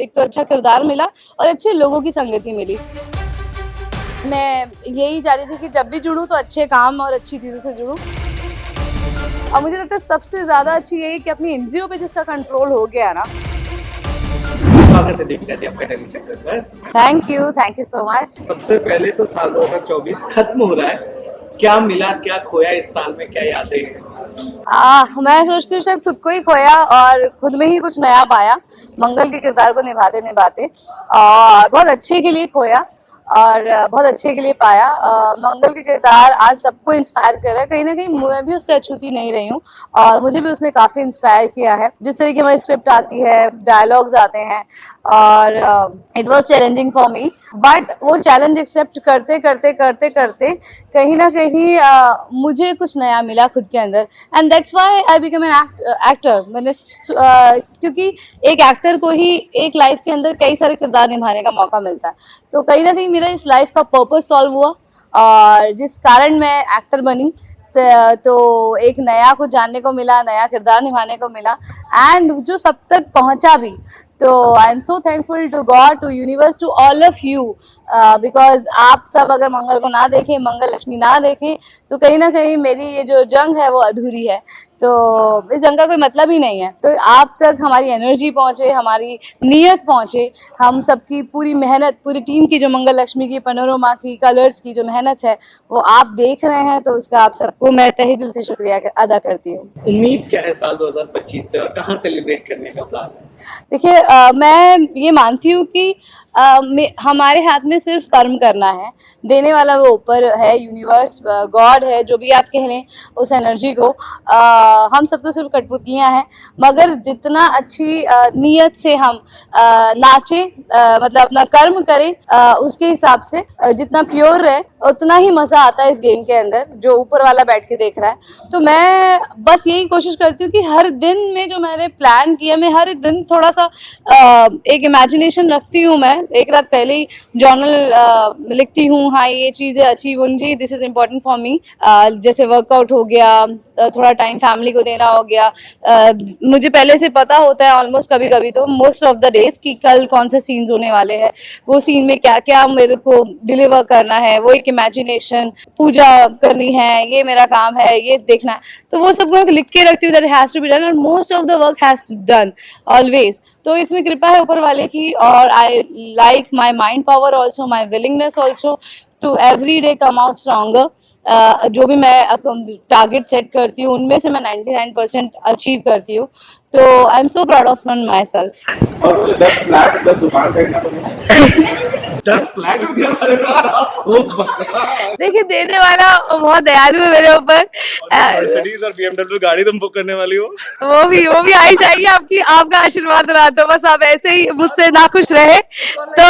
एक तो अच्छा किरदार मिला और अच्छे लोगों की संगति मिली। मैं यही चाह रही थी कि जब भी जुड़ूँ तो अच्छे काम और अच्छी चीज़ों से जुड़ूँ। और मुझे लगता है सबसे ज़्यादा अच्छी यही कि अपनी इंद्रियों पे जिसका कंट्रोल हो गया ना। स्वागत है दीपिका जी आपका टेली चक्कर पर। Thank you so much. सबसे पहले तो साल 2024 खत्म हो रहा है, क्या मिला क्या खोया इस साल में, क्या यादें हैं? मैं सोचती हूँ शायद खुद को ही खोया और खुद में ही कुछ नया पाया, मंगल के किरदार को निभाते निभाते, और बहुत अच्छे के लिए खोया और बहुत अच्छे के लिए पाया। मंगल के किरदार आज सबको इंस्पायर कर रहा है, कहीं ना कहीं मैं भी उससे अछूती नहीं रही हूँ और मुझे भी उसने काफ़ी इंस्पायर किया है। जिस तरीके हमारी स्क्रिप्ट आती है, डायलॉग्स आते हैं, और it was challenging for me, but वो चैलेंज एक्सेप्ट करते करते करते करते कहीं ना कहीं मुझे कुछ नया मिला खुद के अंदर, and that's why I become an actor. मैंने क्योंकि एक एक्टर को ही एक लाइफ के अंदर कई सारे किरदार निभाने का मौका मिलता है, तो कहीं ना कहीं मेरा इस लाइफ का पर्पस सॉल्व हुआ और जिस कारण मैं एक्टर बनी तो एक नया कुछ जानने को मिला, नया किरदार निभाने को मिला, एंड जो सब तक पहुंचा भी। तो I am so thankful to God, to universe, to all of you, because आप सब अगर मंगल को ना देखें, मंगल लक्ष्मी ना देखें, तो कहीं ना कहीं मेरी ये जो जंग है वो अधूरी है। तो इस जंग का कोई मतलब ही नहीं है। तो आप तक हमारी एनर्जी पहुंचे, हमारी नीयत पहुंचे, हम सबकी पूरी मेहनत, पूरी टीम की, जो मंगल लक्ष्मी की, पैनोरमा की, कलर्स की जो मेहनत है वो आप देख रहे हैं, तो उसका आप सबको मैं तहे दिल से शुक्रिया अदा करती हूँ। उम्मीद क्या है साल 2025 से और कहाँ सेलिब्रेट करने का प्लान है? देखिए, मैं ये मानती हूँ कि हमारे हाथ में सिर्फ कर्म करना है, देने वाला वो ऊपर है, यूनिवर्स, गॉड है, जो भी आप कह लें उस एनर्जी को। हम सब तो सिर्फ कठपुतलियाँ हैं, मगर जितना अच्छी नीयत से हम नाचें, मतलब अपना कर्म करें, उसके हिसाब से जितना प्योर रहे उतना ही मज़ा आता है इस गेम के अंदर, जो ऊपर वाला बैठ के देख रहा है। तो मैं बस यही कोशिश करती हूँ कि हर दिन में जो मैंने प्लान किया, मैं हर दिन थोड़ा सा एक इमेजिनेशन रखती हूँ। मैं एक रात पहले ही जर्नल लिखती हूँ, हाँ ये चीज़ें अचीव होनी चाहिए, this is important for me. जैसे वर्कआउट हो गया, थोड़ा टाइम फैमिली को देना हो गया। मुझे पहले से पता होता है ऑलमोस्ट, कभी कभी तो मोस्ट ऑफ द डेज, कि कल कौन से सीन्स होने वाले हैं, वो सीन में क्या क्या मेरे को डिलीवर करना है, वो एक इमेजिनेशन, पूजा करनी है, ये मेरा काम है, ये देखना है, तो वो सब मैं लिख के रखती हूँ, that has to be done, और most of the work has to done always. तो इसमें कृपा है ऊपर वाले की, और I like my mind power also, my willingness also to every day come out stronger. जो भी मैं टारगेट सेट करती हूँ उनमें से मैं 99% अचीव करती हूँ। तो I am so proud of my self. और 10 फ्लैट 10 दुकान खरीदना पड़ेगा। 10 फ्लैट उसके बारे में देखिए, देने वाला बहुत दयालु है मेरे ऊपर। मर्सिडीज और BMW गाड़ी तुम बुक करने वाली हो? वो भी आई जाएगी, आपकी आपका आशीर्वाद रहा तो बस आप ऐसे ही मुझसे नाखुश रहे तो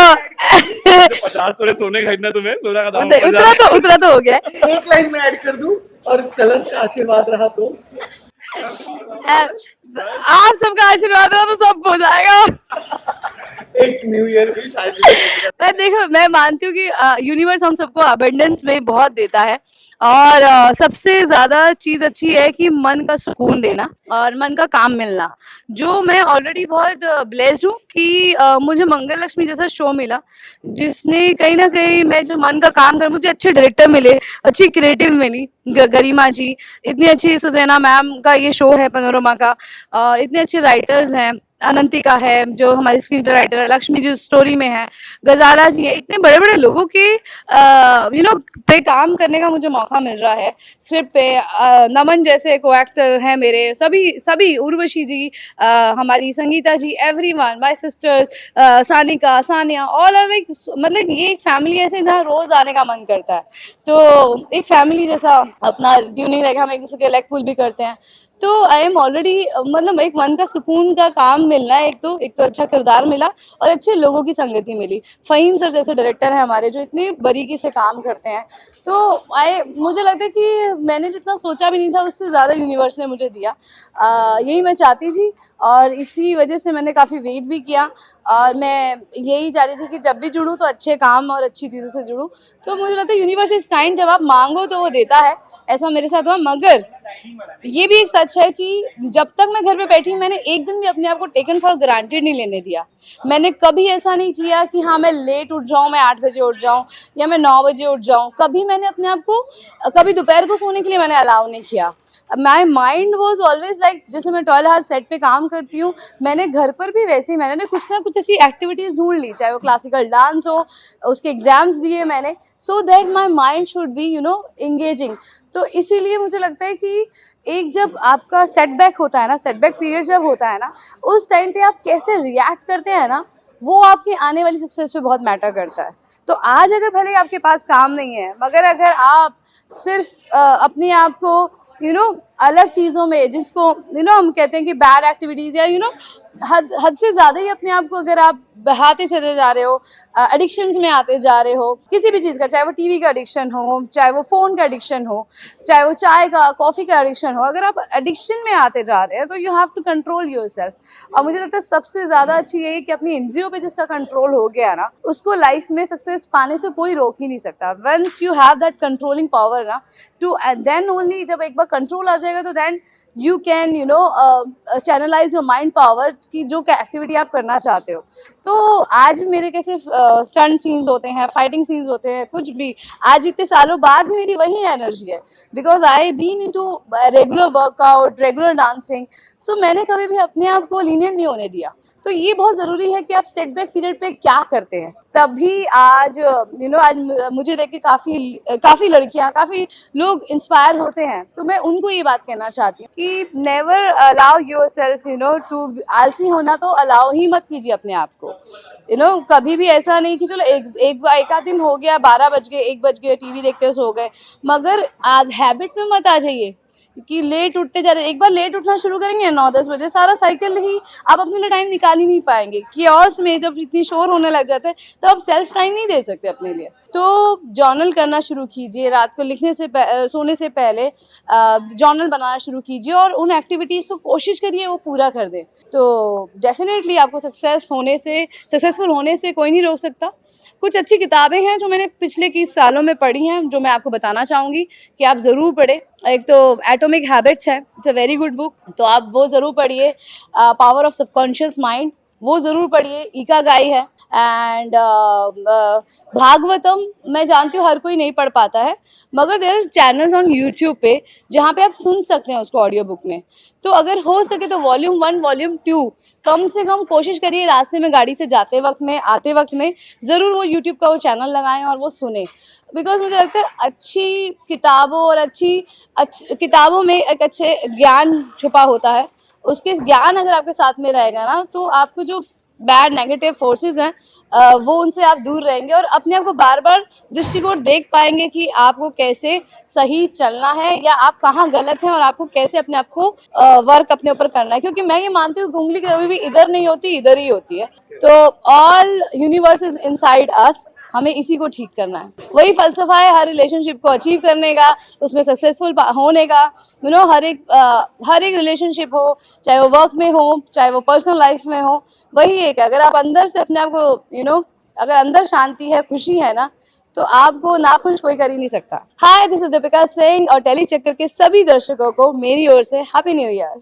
50 तोले सोने खरीदना तुम्हें, सोना का दाम उतना तो हो गया। एक लाइन में ऐड कर दूं, और कलर्स का आशीर्वाद रहा तो आप सबका आशीर्वाद हो तो सब हो जाएगा। एक न्यू ईयर भी शायद। मैं मानती हूँ कि यूनिवर्स हम सबको अबंडेंस में बहुत देता है, और सबसे ज्यादा चीज अच्छी है कि मन का सुकून देना और मन का काम मिलना, जो मैं ऑलरेडी बहुत ब्लेस्ड हूँ कि मुझे मंगल लक्ष्मी जैसा शो मिला, जिसने कहीं ना कहीं मैं जो मन का काम कर, मुझे अच्छे डायरेक्टर मिले, अच्छी क्रिएटिव मिली, गरिमा जी, इतनी अच्छी सुजैना मैम का ये शो है पैनोरमा का, और इतने अच्छे राइटर्स हैं, अनंतिका है जो हमारी स्क्रीन प्ले राइटर है, लक्ष्मी जी स्टोरी में है, गजाला जी है, इतने बड़े बड़े लोगों के पे काम करने का मुझे मौका मिल रहा है स्क्रिप्ट पे। नमन जैसे को एक्टर हैं मेरे, सभी उर्वशी जी, हमारी Sangeeta ji, everyone, my sisters, Sanika, Saniya, all are like, मतलब ये एक फैमिली ऐसे जहाँ रोज आने का मन करता है। तो एक फैमिली जैसा अपना ट्यूनिंग रहेगा, हम एक दूसरे के लेग पुल भी करते हैं। तो आई एम ऑलरेडी, मतलब एक मन का सुकून का काम मिलना है, एक तो अच्छा किरदार मिला और अच्छे लोगों की संगति मिली। फ़हीम सर जैसे डायरेक्टर हैं हमारे, जो इतनी बारीकी से काम करते हैं, तो मुझे लगता है कि मैंने जितना सोचा भी नहीं था उससे ज़्यादा यूनिवर्स ने मुझे दिया। यही मैं चाहती थी और इसी वजह से मैंने काफ़ी वेट भी किया और मैं यही चाह रही थी कि जब भी जुड़ूँ तो अच्छे काम और अच्छी चीज़ों से जुड़ूँ। तो मुझे लगता है यूनिवर्स इज काइंड, जब आप मांगो तो वो देता है, ऐसा मेरे साथ हुआ। मगर ये भी एक सच है कि जब तक मैं घर पे बैठी मैंने एक दिन भी अपने आप को टेकन फॉर ग्रांटेड नहीं लेने दिया। मैंने कभी ऐसा नहीं किया कि हाँ मैं लेट उठ जाऊँ, मैं 8 बजे उठ जाऊँ या मैं 9 बजे उठ जाऊँ। कभी मैंने अपने आप को, कभी दोपहर को सोने के लिए मैंने अलाउ नहीं किया। My mind was always like, जैसे मैं 12 आवर सेट पे काम करती हूँ, मैंने घर पर भी वैसे ही मैंने कुछ ना कुछ ऐसी एक्टिविटीज़ ढूंढ ली, चाहे वो क्लासिकल डांस हो, उसके एग्जाम्स दिए मैंने, so that my mind should be engaging. तो इसीलिए मुझे लगता है कि एक जब आपका सेटबैक होता है ना, सेटबैक पीरियड जब होता है ना, उस टाइम पे आप कैसे रिएक्ट करते हैं ना, वो आपकी आने वाली सक्सेस पे बहुत मैटर करता है। तो आज अगर भले ही आपके पास काम नहीं है, मगर अगर आप सिर्फ अपने आप को अलग चीज़ों में, जिसको हम कहते हैं कि बैड एक्टिविटीज़ या हद से ज़्यादा ही अपने आप को अगर आप बहाते चले जा रहे हो, एडिक्शंस में आते जा रहे हो किसी भी चीज़ का, चाहे वो टीवी का एडिक्शन हो, चाहे वो फ़ोन का एडिक्शन हो, चाहे वो चाय का, कॉफ़ी का एडिक्शन हो, अगर आप एडिक्शन में आते जा रहे हैं तो you have to control yourself. और मुझे लगता है सबसे ज़्यादा अच्छी यही कि अपनी इंद्रियों पे जिसका कंट्रोल हो गया ना, उसको लाइफ में सक्सेस पाने से कोई रोक ही नहीं सकता। Once you have that controlling power ना, टू देन ओनली, जब एक बार कंट्रोल आ जाएगा तो then you can channelise your mind power की जो एक्टिविटी आप करना चाहते हो। तो आज मेरे कैसे स्टंट सीन्स होते हैं, फाइटिंग सीन्स होते हैं, कुछ भी आज इतने सालों बाद भी मेरी वही एनर्जी है, because I been into regular workout, regular dancing. So मैंने कभी भी अपने आप को लीनियंट नहीं होने दिया। तो ये बहुत ज़रूरी है कि आप सेटबैक पीरियड पे क्या करते हैं। तभी आज आज मुझे देख के काफ़ी लड़कियां, काफ़ी लोग इंस्पायर होते हैं। तो मैं उनको ये बात कहना चाहती हूँ कि नेवर अलाउ योरसेल्फ टू, आलसी होना तो अलाउ ही मत कीजिए अपने आप को। कभी भी ऐसा नहीं कि चलो एक आध दिन हो गया, 12 बज गए, 1 बज गए, टीवी देखते सो गए, मगर आज हैबिट में मत आ जाइए कि लेट उठते जा रहे। एक बार लेट उठना शुरू करेंगे 9-10 बजे, सारा साइकिल ही आप अपने लिए टाइम निकाल ही नहीं पाएंगे। कियोस्क में जब इतनी शोर होने लग जाता है तो आप सेल्फ टाइम नहीं दे सकते अपने लिए। तो जर्नल करना शुरू कीजिए, रात को लिखने से सोने से पहले जर्नल बनाना शुरू कीजिए और उन एक्टिविटीज़ को कोशिश करिए वो पूरा कर दें। तो डेफिनेटली आपको सक्सेसफुल होने से कोई नहीं रोक सकता। कुछ अच्छी किताबें हैं जो मैंने पिछले 20 सालों में पढ़ी हैं, जो मैं आपको बताना चाहूँगी कि आप ज़रूर पढ़ें। एक तो एटॉमिक हैबिट्स है, it's a very good book, तो आप वो ज़रूर पढ़िए। पावर ऑफ सबकॉन्शियस माइंड, वो ज़रूर पढ़िए। इकागाई है, एंड भागवतम मैं जानती हूँ हर कोई नहीं पढ़ पाता है, मगर there is channels on YouTube पे जहाँ पे आप सुन सकते हैं उसको ऑडियो बुक में। तो अगर हो सके तो वॉल्यूम 1, वॉल्यूम 2 कम से कम कोशिश करिए, रास्ते में गाड़ी से जाते वक्त में, आते वक्त में ज़रूर वो यूट्यूब का वो चैनल लगाएं और वो सुने। बिकॉज मुझे लगता है अच्छी किताबों और अच्छी किताबों में एक अच्छे ज्ञान छुपा होता है। उसके ज्ञान अगर आपके साथ में रहेगा ना, तो आपको जो बैड नेगेटिव फोर्सेस हैं वो उनसे आप दूर रहेंगे और अपने आप को बार बार दृष्टिकोण देख पाएंगे कि आपको कैसे सही चलना है या आप कहाँ गलत हैं और आपको कैसे अपने आप को वर्क अपने ऊपर करना है। क्योंकि मैं ये मानती हूँ उंगली कभी भी इधर नहीं होती, इधर ही होती है। तो all universe is inside us, हमें इसी को ठीक करना है। वही फलसफा है हर रिलेशनशिप को अचीव करने का, उसमें सक्सेसफुल होने का। हर एक रिलेशनशिप हो, चाहे वो वर्क में हो, चाहे वो पर्सनल लाइफ में हो, वही एक अगर आप अंदर से अपने आप को अगर अंदर शांति है, खुशी है ना, तो आपको नाखुश कोई कर ही नहीं सकता। हाय, दिस इज दीपिका सिंह और टेली चक्कर के सभी दर्शकों को मेरी ओर से हैप्पी न्यू ईयर।